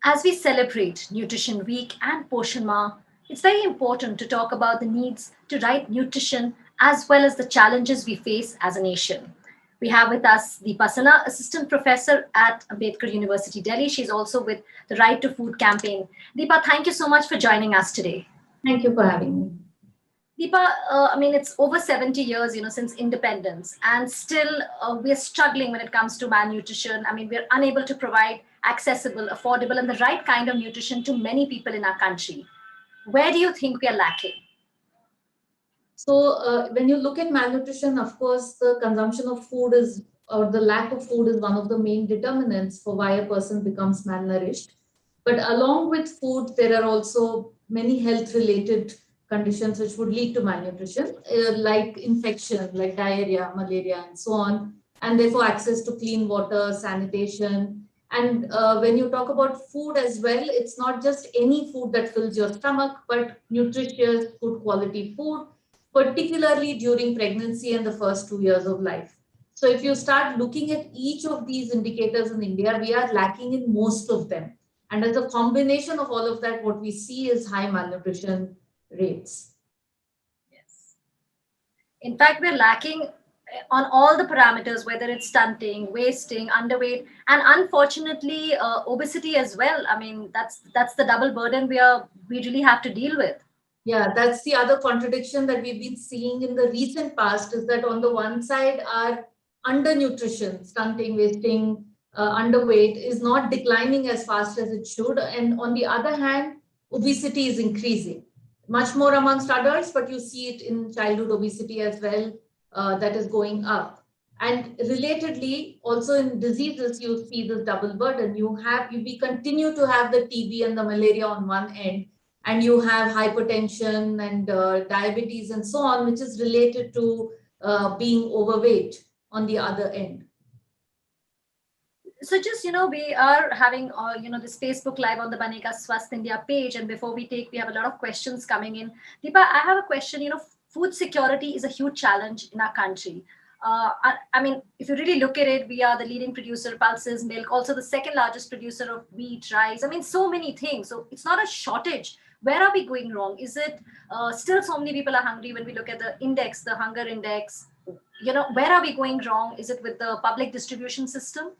As we celebrate Nutrition Week and Poshan Ma, it's very important to talk about the needs to right nutrition as well as the challenges we face as a nation. We have with us Deepa Sinha, Assistant Professor at Ambedkar University, Delhi. She's also with the Right to Food campaign. Deepa, thank you so much for joining us today. Thank you for having me. Deepa, it's over 70 years, since independence, and still we're struggling when it comes to malnutrition. We're unable to provide accessible, affordable, and the right kind of nutrition to many people in our country. Where do you think we are lacking? So when you look at malnutrition, of course, the consumption of food or the lack of food is one of the main determinants for why a person becomes malnourished. But along with food, there are also many health-related conditions which would lead to malnutrition, like infection, like diarrhea, malaria, and so on, and therefore access to clean water, sanitation. And when you talk about food as well, it's not just any food that fills your stomach, but nutritious, good quality food, particularly during pregnancy and the first 2 years of life. So if you start looking at each of these indicators in India, we are lacking in most of them. And as a combination of all of that, what we see is high malnutrition rates. Yes. In fact, we're lacking on all the parameters, whether it's stunting, wasting, underweight, and unfortunately, obesity as well. That's the double burden we really have to deal with. Yeah, that's the other contradiction that we've been seeing in the recent past is that on the one side, our undernutrition, stunting, wasting, underweight is not declining as fast as it should. And on the other hand, obesity is increasing, much more amongst adults, but you see it in childhood obesity as well, that is going up. And relatedly, also in diseases, you see this double burden. We continue to have the TB and the malaria on one end, and you have hypertension and diabetes and so on, which is related to being overweight on the other end. So just, we are having, this Facebook Live on the Banega Swasth India page. And before we have a lot of questions coming in. Deepa, I have a question. Food security is a huge challenge in our country. If you really look at it, we are the leading producer, pulses, milk, also the second largest producer of wheat, rice. So many things. So it's not a shortage. Where are we going wrong? Is it still so many people are hungry when we look at the index, the hunger index? Where are we going wrong? Is it with the public distribution system?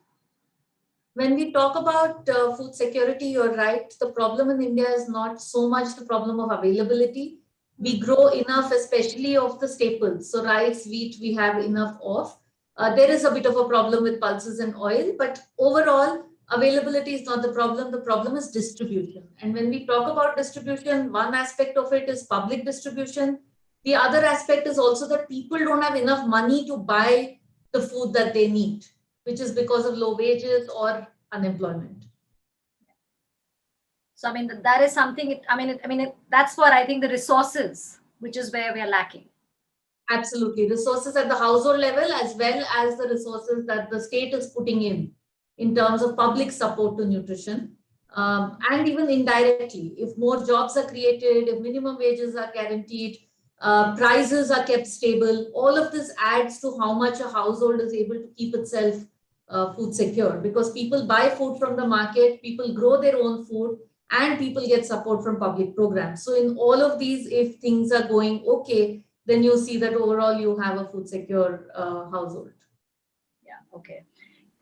When we talk about food security, you're right. The problem in India is not so much the problem of availability. We grow enough, especially of the staples. So rice, wheat, we have enough of. There is a bit of a problem with pulses and oil, but overall, availability is not the problem. The problem is distribution. And when we talk about distribution, one aspect of it is public distribution. The other aspect is also that people don't have enough money to buy the food that they need, which is because of low wages or unemployment. So, that is something, that's what I think the resources, which is where we are lacking. Absolutely. Resources at the household level, as well as the resources that the state is putting in terms of public support to nutrition. And even indirectly, if more jobs are created, if minimum wages are guaranteed, prices are kept stable, all of this adds to how much a household is able to keep itself food secure, because people buy food from the market, people grow their own food, and people get support from public programs. So in all of these, if things are going okay, then you see that overall you have a food secure household. Yeah, okay.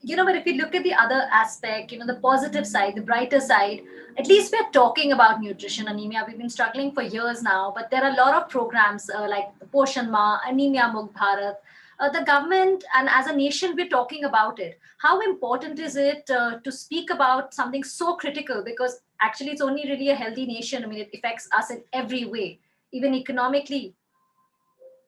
But if you look at the other aspect, the positive side, the brighter side, at least we're talking about nutrition anemia. We've been struggling for years now, but there are a lot of programs like Poshan Ma, Anemia Mukt Bharat. The government and as a nation, we're talking about it. How important is it to speak about something so critical? Because actually, it's only really a healthy nation. It affects us in every way, even economically.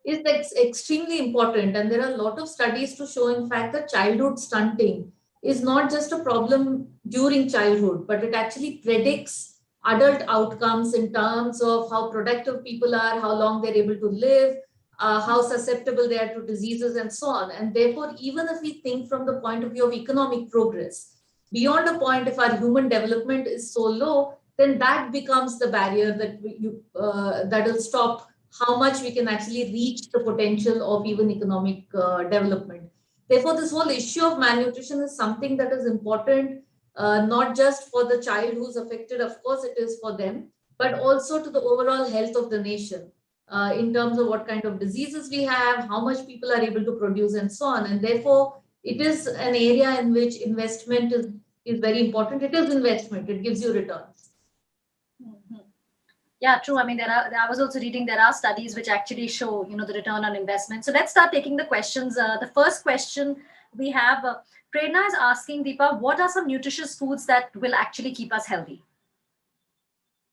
It's extremely important. And there are a lot of studies to show, in fact, that childhood stunting is not just a problem during childhood, but it actually predicts adult outcomes in terms of how productive people are, how long they're able to live, how susceptible they are to diseases and so on. And therefore, even if we think from the point of view of economic progress, beyond a point, if our human development is so low, then that becomes the barrier that will stop how much we can actually reach the potential of even economic development. Therefore, this whole issue of malnutrition is something that is important not just for the child who's affected, of course it is for them, but also to the overall health of the nation in terms of what kind of diseases we have, how much people are able to produce and so on. And therefore, it is an area in which investment is very important. It is investment. It gives you returns. Mhm. Yeah, true. I mean, I was also reading there are studies which actually show, the return on investment. So let's start taking the questions. The first question we have, Prerna is asking, Deepa, what are some nutritious foods that will actually keep us healthy?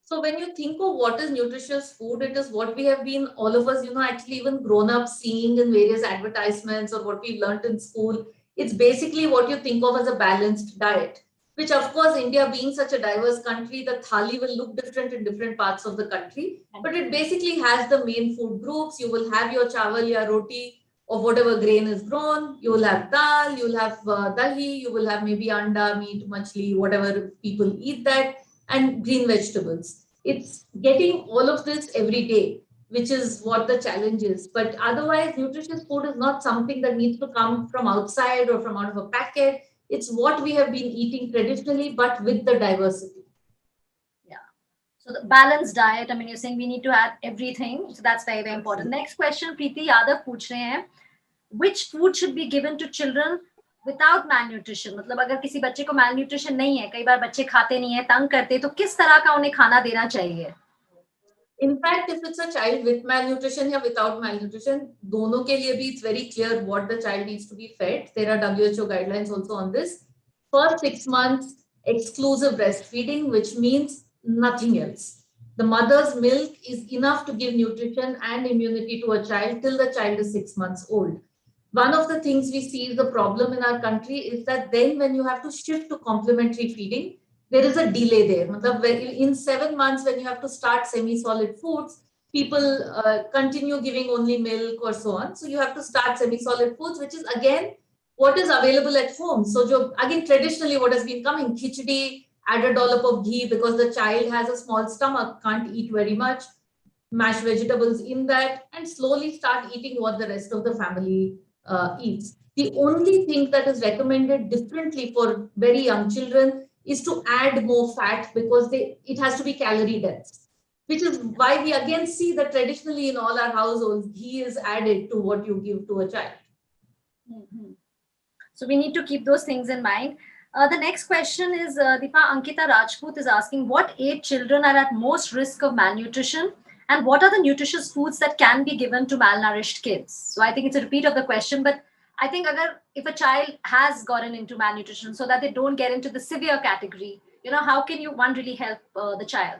So when you think of what is nutritious food, it is what we have been, all of us, actually even grown up seeing in various advertisements or what we've learned in school. It's basically what you think of as a balanced diet, which of course, India being such a diverse country, the thali will look different in different parts of the country. But it basically has the main food groups. You will have your chawal, your roti, of whatever grain is grown. You will have dal, you will have dahi, you will have maybe anda, meat, machli, whatever people eat that, and green vegetables. It's getting all of this every day, which is what the challenge is. But otherwise, nutritious food is not something that needs to come from outside or from out of a packet. It's what we have been eating traditionally, but with the diversity. Yeah. So the balanced diet, I mean, you're saying we need to add everything. So that's very, very important. Next question, Preeti Yadav पूछ रहे हैं, which food should be given to children without malnutrition? मतलब अगर किसी बच्चे को malnutrition नहीं है, कई बार बच्चे खाते नहीं है, तंग करते, तो किस तरह का उन्हें खाना देना चाहिए? In fact, if it's a child with malnutrition or without malnutrition, dono ke liye bhi it's very clear what the child needs to be fed. There are WHO guidelines also on this. First 6 months, exclusive breastfeeding, which means nothing else. The mother's milk is enough to give nutrition and immunity to a child till the child is 6 months old. One of the things we see is the problem in our country is that then when you have to shift to complementary feeding, there is a delay there. In 7 months, when you have to start semi-solid foods, people continue giving only milk or so on. So you have to start semi-solid foods, which is again what is available at home. So again, traditionally, what has been coming, khichdi, add a dollop of ghee because the child has a small stomach, can't eat very much, mash vegetables in that, and slowly start eating what the rest of the family eats. The only thing that is recommended differently for very young children is to add more fat because it has to be calorie dense, which is why we again see that traditionally in all our households, ghee is added to what you give to a child. Mm-hmm. So we need to keep those things in mind. The next question is Deepa Ankita Rajput is asking, what age children are at most risk of malnutrition? And what are the nutritious foods that can be given to malnourished kids? So I think it's a repeat of the question, but I think if a child has gotten into malnutrition so that they don't get into the severe category, how can one really help the child?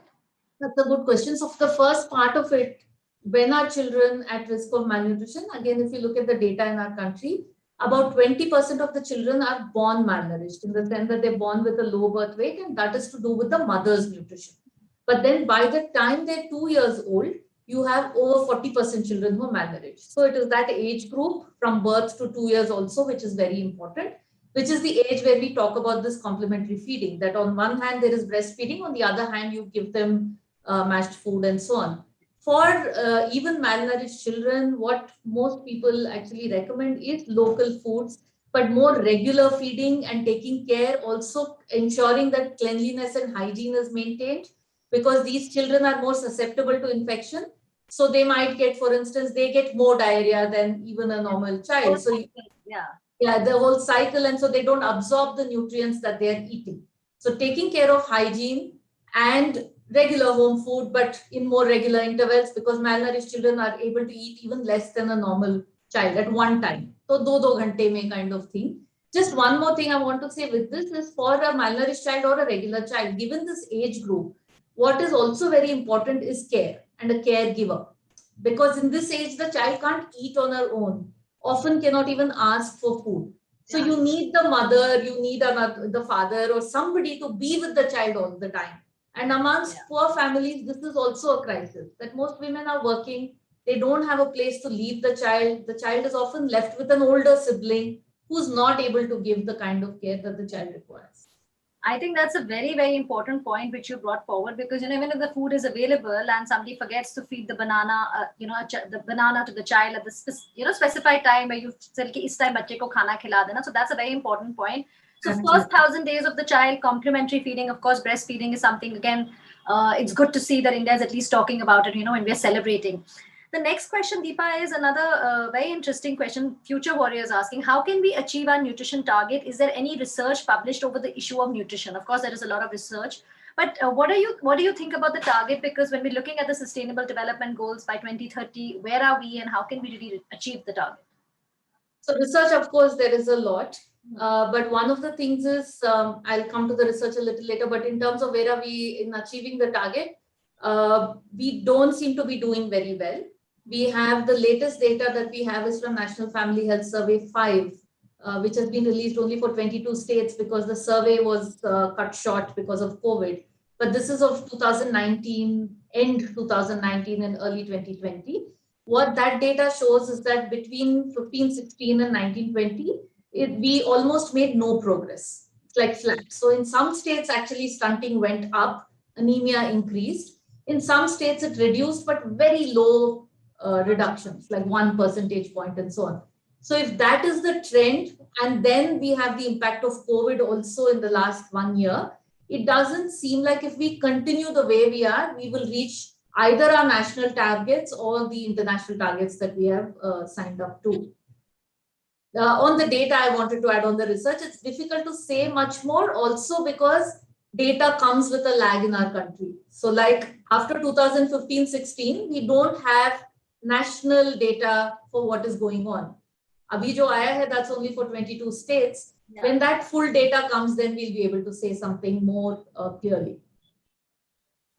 That's a good question. So for the first part of it, when are children at risk of malnutrition? Again, if you look at the data in our country, about 20% of the children are born malnourished in the sense that they're born with a low birth weight, and that is to do with the mother's nutrition. But then by the time they're 2 years old, you have over 40% children who are malnourished. So it is that age group from birth to 2 years also, which is very important, which is the age where we talk about this complementary feeding, that on one hand, there is breastfeeding, on the other hand, you give them mashed food and so on. For even malnourished children, what most people actually recommend is local foods, but more regular feeding and taking care, also ensuring that cleanliness and hygiene is maintained, because these children are more susceptible to infection. So they might get, for instance, they get more diarrhea than even a normal child. So yeah, the whole cycle, and so they don't absorb the nutrients that they are eating. So taking care of hygiene and regular home food, but in more regular intervals, because malnourished children are able to eat even less than a normal child at one time. So do ghante mein kind of thing. Just one more thing I want to say with this is, for a malnourished child or a regular child, given this age group, what is also very important is care and a caregiver. Because in this age, the child can't eat on her own, often cannot even ask for food. So you need the mother, you need the father or somebody to be with the child all the time. And amongst poor families, this is also a crisis, that most women are working, they don't have a place to leave the child. The child is often left with an older sibling who's not able to give the kind of care that the child requires. I think that's a very, very important point which you brought forward, because even if the food is available and somebody forgets to feed the banana, the banana to the child at the specified time where you say कि इस time बच्चे को खाना खिला देना, so that's a very important point. So first 1,000 days of the child, complementary feeding, of course, breastfeeding is something, again, it's good to see that India is at least talking about it, and we're celebrating. The next question, Deepa, is another very interesting question. Future Warriors asking, how can we achieve our nutrition target? Is there any research published over the issue of nutrition? Of course, there is a lot of research, but what do you think about the target? Because when we're looking at the Sustainable Development Goals by 2030, where are we and how can we really achieve the target? So research, of course, there is a lot. But one of the things is, I'll come to the research a little later, but in terms of where are we in achieving the target, we don't seem to be doing very well. We have the latest data that we have is from National Family Health Survey 5, which has been released only for 22 states because the survey was cut short because of COVID. But this is of 2019, end 2019 and early 2020. What that data shows is that between 15-16 and 19-20, we almost made no progress. It's like flat. So in some states, actually stunting went up, anemia increased. In some states, it reduced, but very low reductions, like 1 percentage point and so on. So if that is the trend, and then we have the impact of COVID also in the last 1 year, it doesn't seem like if we continue the way we are, we will reach either our national targets or the international targets that we have signed up to. On the data, I wanted to add on the research, it's difficult to say much more also because data comes with a lag in our country. So like after 2015-16, we don't have national data for what is going on. Abhi jo aaya hai, that's only for 22 states. Yeah. When that full data comes, then we'll be able to say something more clearly.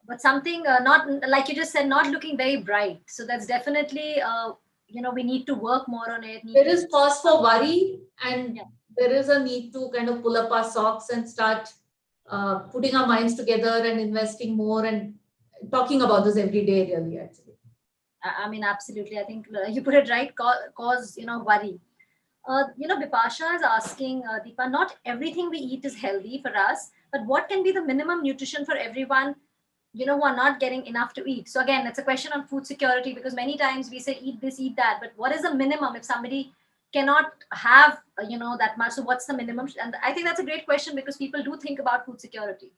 But something not, like you just said, not looking very bright. So that's definitely, we need to work more on it. There is cause for worry, and there is a need to kind of pull up our socks and start putting our minds together and investing more and talking about this every day, really, actually. I mean, absolutely. I think you put it right, cause, worry. Bipasha is asking, Deepa, not everything we eat is healthy for us, but what can be the minimum nutrition for everyone, who are not getting enough to eat? So again, it's a question on food security, because many times we say eat this, eat that, but what is the minimum if somebody cannot have, that much? So what's the minimum? And I think that's a great question because people do think about food security.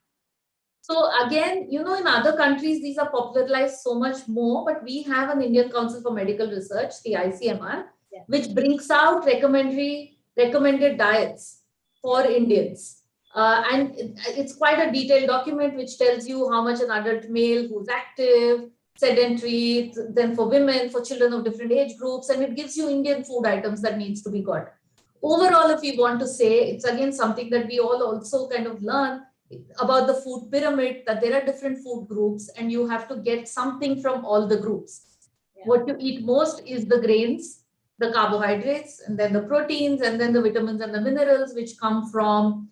So again, in other countries, these are popularized so much more, but we have an Indian Council for Medical Research, the ICMR, which brings out recommended diets for Indians. And it's quite a detailed document which tells you how much an adult male who's active, sedentary, then for women, for children of different age groups, and it gives you Indian food items that needs to be got. Overall, if we want to say, it's again something that we all also kind of learn about the food pyramid, that there are different food groups and you have to get something from all the groups. Yeah. What you eat most is the grains, the carbohydrates, and then the proteins, and then the vitamins and the minerals, which come from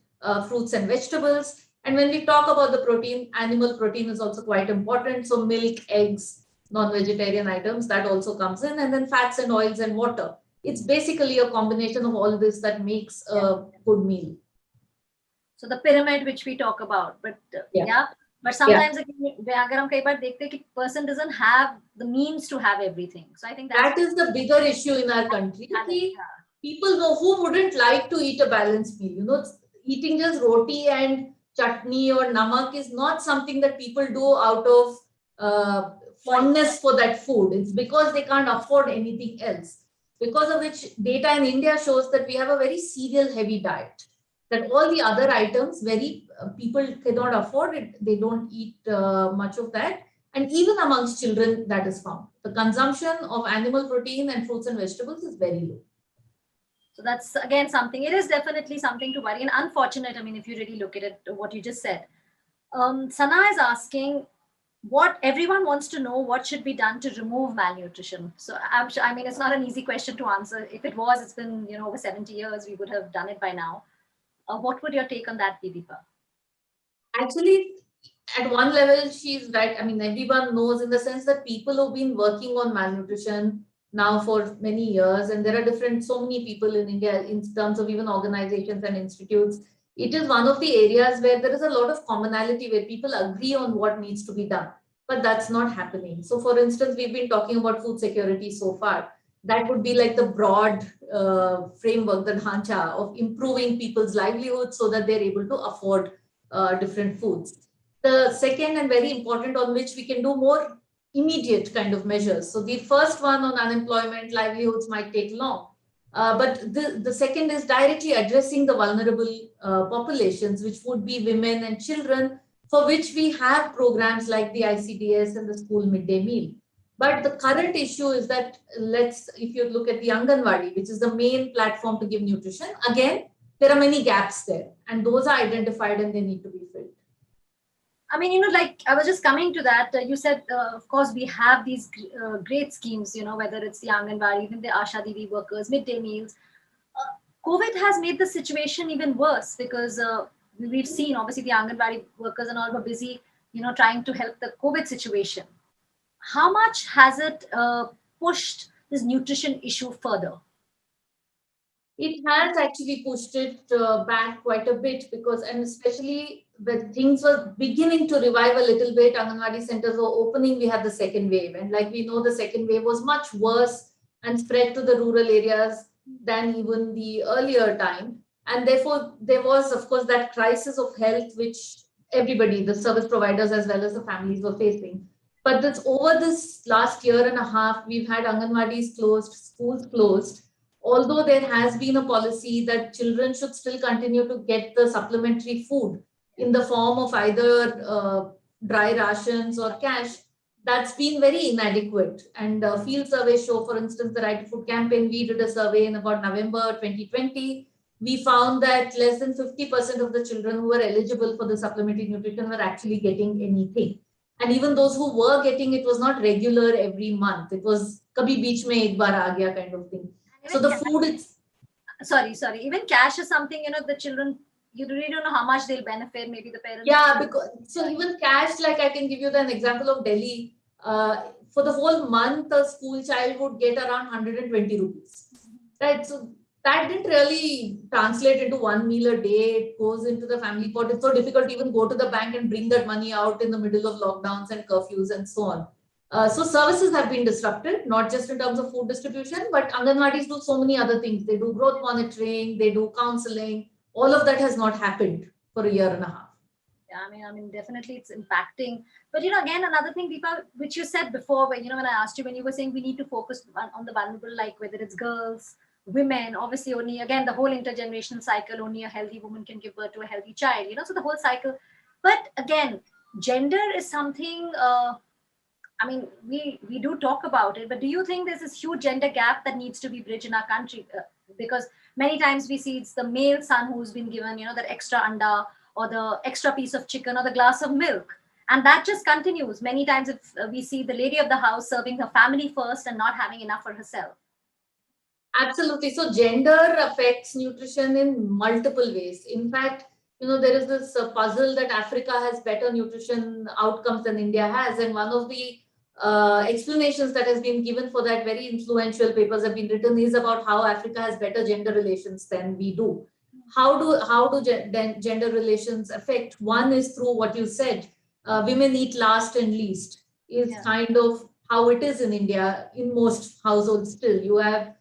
fruits and vegetables. And when we talk about the protein, animal protein is also quite important. So milk, eggs, non-vegetarian items, that also comes in, and then fats and oils and water. It's basically a combination of all this that makes a good meal. So the pyramid which we talk about, but but sometimes the person doesn't have the means to have everything. So I think that is the bigger issue in our country. People know who wouldn't like to eat a balanced meal. Eating just roti and chutney or namak is not something that people do out of fondness for that food. It's because they can't afford anything else. Because of which data in India shows that we have a very cereal heavy diet. That all the other items, people cannot afford it. They don't eat much of that. And even amongst children, that is found. The consumption of animal protein and fruits and vegetables is very low. So that's, again, something, it is definitely something to worry and unfortunate. I mean, if you really look at it, what you just said. Sana is asking, what everyone wants to know, what should be done to remove malnutrition? So I mean, it's not an easy question to answer. If it was, it's been, over 70 years, we would have done it by now. What would your take on that be, Deepa? Actually, at one level, she's right. I mean, everyone knows in the sense that people who've been working on malnutrition now for many years, and there are so many people in India in terms of even organizations and institutes. It is one of the areas where there is a lot of commonality where people agree on what needs to be done, but that's not happening. So for instance, we've been talking about food security so far. That would be like the broad framework, the dhancha of improving people's livelihoods so that they're able to afford different foods. The second and very important on which we can do more immediate kind of measures. So the first one on unemployment, livelihoods might take long. But the second is directly addressing the vulnerable populations, which would be women and children, for which we have programs like the ICDS and the school midday meal. But the current issue is that if you look at the Anganwadi, which is the main platform to give nutrition, again, there are many gaps there, and those are identified and they need to be filled. I mean, like I was just coming to that. You said, of course, we have these great schemes, whether it's the Anganwadi, even the Asha Didi workers, midday meals. COVID has made the situation even worse because we've seen, obviously, the Anganwadi workers and all were busy, trying to help the COVID situation. How much has it pushed this nutrition issue further? It has actually pushed it back quite a bit because, and especially when things were beginning to revive a little bit, Anganwadi centers were opening, we had the second wave. And like we know, the second wave was much worse and spread to the rural areas than even the earlier time. And therefore, there was, of course, that crisis of health, which everybody, the service providers as well as the families were facing. But over this last year and a half, we've had Anganwadis closed, schools closed. Although there has been a policy that children should still continue to get the supplementary food in the form of either dry rations or cash, that's been very inadequate. And field surveys show, for instance, the Right to Food campaign, we did a survey in about November 2020. We found that less than 50% of the children who were eligible for the supplementary nutrition were actually getting anything. And even those who were getting it was not regular every month. It was kabhi beech mein ek baar aa gaya kind of thing. So the food is... Sorry. Even cash is something, the children, you really don't know how much they'll benefit, maybe the parents. Yeah, because so even cash, like I can give you an example of Delhi. For the whole month, a school child would get around 120 rupees. Right? So that didn't really translate into one meal a day. It goes into the family pot. It's so difficult to even go to the bank and bring that money out in the middle of lockdowns and curfews and so on. So services have been disrupted, not just in terms of food distribution, but Anganwadis do so many other things. They do growth monitoring, they do counseling. All of that has not happened for a year and a half. Yeah, I mean, definitely it's impacting. But, again, another thing, Deepa, which you said before, when I asked you, when you were saying we need to focus on the vulnerable, like whether it's girls, women, obviously only, again, the whole intergenerational cycle, only a healthy woman can give birth to a healthy child, so the whole cycle. But again, gender is something... I mean, we do talk about it, but do you think there's this huge gender gap that needs to be bridged in our country? Because many times we see it's the male son who's been given, that extra anda or the extra piece of chicken or the glass of milk. And that just continues. Many times if we see the lady of the house serving her family first and not having enough for herself. Absolutely. So gender affects nutrition in multiple ways. In fact, there is this puzzle that Africa has better nutrition outcomes than India has. And one of the explanations that has been given for that, very influential papers have been written, is about how Africa has better gender relations than we do. How do gender relations affect? One is through what you said, women eat last and least is kind of how it is in India. In most households still, you have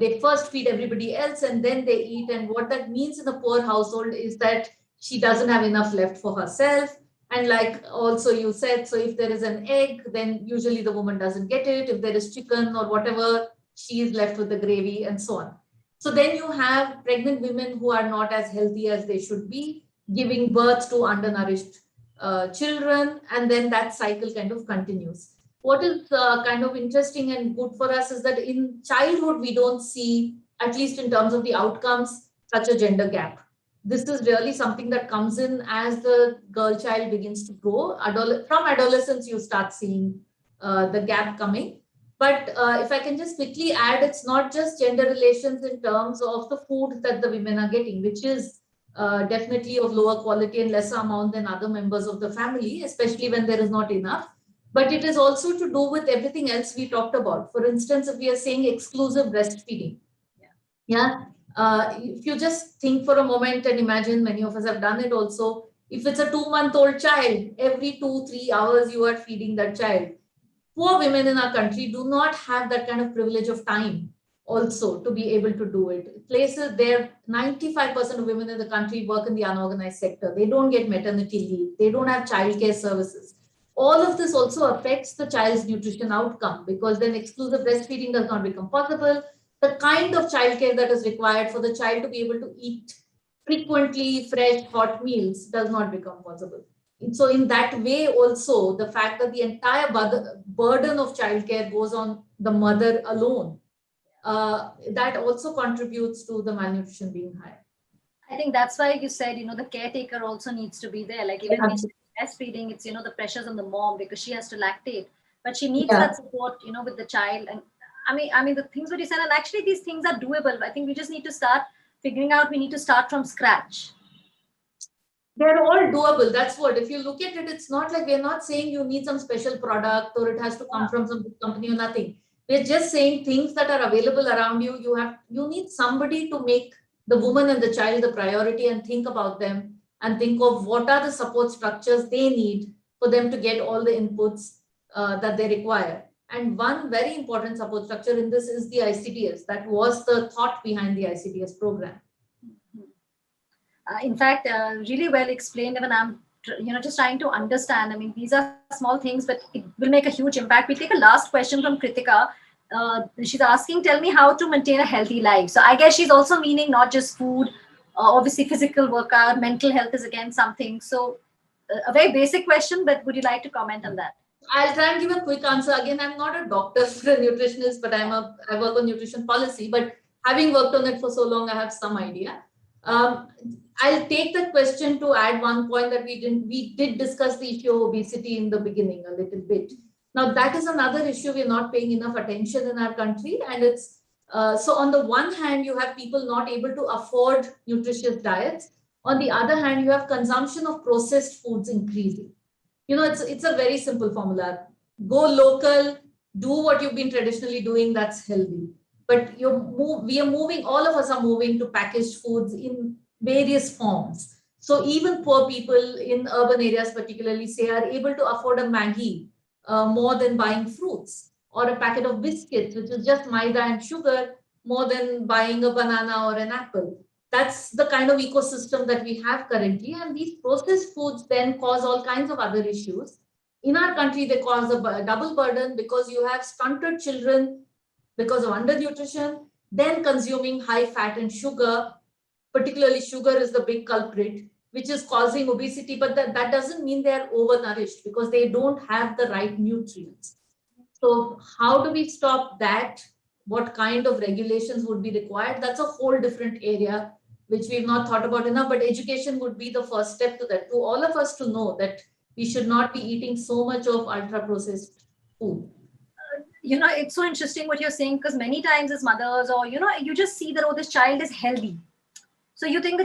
they first feed everybody else and then they eat. And what that means in a poor household is that she doesn't have enough left for herself. And like also you said, so if there is an egg, then usually the woman doesn't get it. If there is chicken or whatever, she is left with the gravy and so on. So then you have pregnant women who are not as healthy as they should be, giving birth to undernourished children. And then that cycle kind of continues. What is kind of interesting and good for us is that in childhood, we don't see, at least in terms of the outcomes, such a gender gap. This is really something that comes in as the girl child begins to grow. From adolescence, you start seeing the gap coming. But if I can just quickly add, it's not just gender relations in terms of the food that the women are getting, which is definitely of lower quality and lesser amount than other members of the family, especially when there is not enough. But it is also to do with everything else we talked about. For instance, if we are saying exclusive breastfeeding, if you just think for a moment and imagine, many of us have done it also, if it's a 2-month-old child, every 2-3 hours you are feeding that child. Poor women in our country do not have that kind of privilege of time also to be able to do it. Places there, 95% of women in the country work in the unorganized sector. They don't get maternity leave. They don't have childcare services. All of this also affects the child's nutrition outcome, because then exclusive breastfeeding does not become possible. The kind of childcare that is required for the child to be able to eat frequently fresh, hot meals does not become possible. So in that way also, the fact that the entire burden of childcare goes on the mother alone, that also contributes to the malnutrition being high. I think that's why you said, the caretaker also needs to be there. Like even breastfeeding, it's, the pressures on the mom because she has to lactate, but she needs that support, with the child. And I mean, the things that you said, and actually these things are doable. I think we just need to start figuring out, we need to start from scratch. They're all doable. That's what, if you look at it, it's not like we're not saying you need some special product or it has to come from some company or nothing. We're just saying things that are available around you. You need somebody to make the woman and the child the priority and think about them and think of what are the support structures they need for them to get all the inputs that they require. And one very important support structure in this is the ICDS. That was the thought behind the ICDS program. In fact, really well explained. Even I'm, just trying to understand. I mean, these are small things, but it will make a huge impact. We take a last question from Kritika. She's asking, tell me how to maintain a healthy life. So I guess she's also meaning not just food, obviously physical workout, mental health is again something. So a very basic question, but would you like to comment on that? I'll try and give a quick answer. Again, I'm not a doctor or a nutritionist, but I work on nutrition policy. But having worked on it for so long, I have some idea. I'll take that question to add one point that we did discuss the issue of obesity in the beginning a little bit. Now, that is another issue we're not paying enough attention in our country. And it's so on the one hand, you have people not able to afford nutritious diets. On the other hand, you have consumption of processed foods increasing. It's a very simple formula. Go local, do what you've been traditionally doing, that's healthy. But all of us are moving to packaged foods in various forms. So even poor people in urban areas particularly, say, are able to afford a Maggi more than buying fruits, or a packet of biscuits, which is just maida and sugar, more than buying a banana or an apple. That's the kind of ecosystem that we have currently. And these processed foods then cause all kinds of other issues. In our country, they cause a double burden because you have stunted children because of undernutrition, then consuming high fat and sugar. Particularly sugar is the big culprit, which is causing obesity. But that doesn't mean they're overnourished because they don't have the right nutrients. So how do we stop that? What kind of regulations would be required? That's a whole different area, which we've not thought about enough, but education would be the first step to that, to all of us to know that we should not be eating so much of ultra-processed food. It's so interesting what you're saying, because many times as mothers, or, you just see that, oh, this child is healthy. So you think the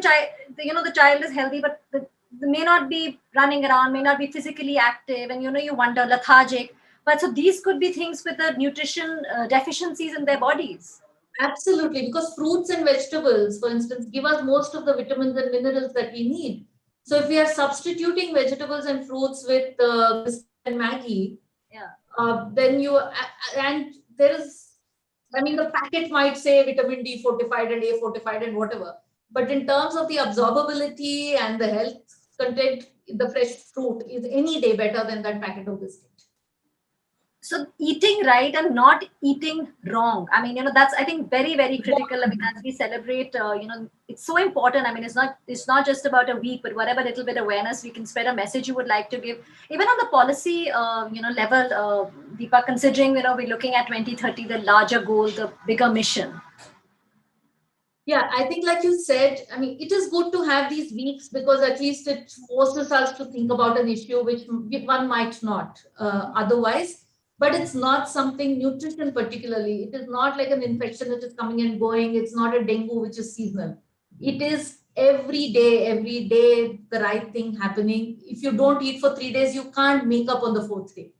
child is healthy, but they may not be running around, may not be physically active, and, you wonder, lethargic. But so these could be things with the nutrition deficiencies in their bodies. Absolutely, because fruits and vegetables, for instance, give us most of the vitamins and minerals that we need. So if we are substituting vegetables and fruits with biscuit and Maggi, then and there is, the packet might say vitamin D fortified and A fortified and whatever. But in terms of the absorbability and the health content, the fresh fruit is any day better than that packet of biscuit. So eating right and not eating wrong. That's, I think, very, very critical. As we celebrate, it's so important. It's not just about a week, but whatever little bit awareness we can spread, a message you would like to give, even on the policy, level, Deepa, considering, we're looking at 2030, the larger goal, the bigger mission. Yeah, I think like you said, it is good to have these weeks because at least it forces us to think about an issue which one might not otherwise. But it's not something, nutrition particularly, it is not like an infection that is coming and going. It's not a dengue, which is seasonal. It is every day, the right thing happening. If you don't eat for 3 days, you can't make up on the 4th day.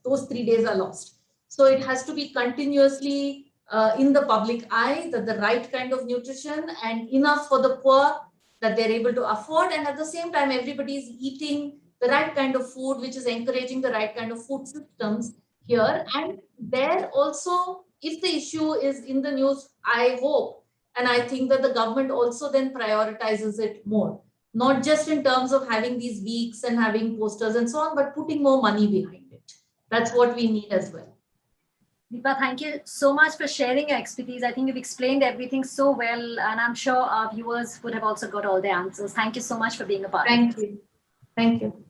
Those 3 days are lost. So it has to be continuously in the public eye, that the right kind of nutrition and enough for the poor that they're able to afford. And at the same time, everybody is eating the right kind of food, which is encouraging the right kind of food systems here. And there also, if the issue is in the news, I hope and I think that the government also then prioritizes it more, not just in terms of having these weeks and having posters and so on, but putting more money behind it. That's what we need as well. Deepa, thank you so much for sharing your expertise. I think you've explained everything so well, and I'm sure our viewers would have also got all the answers. Thank you so much for being a part of it. Thank you. Thank you.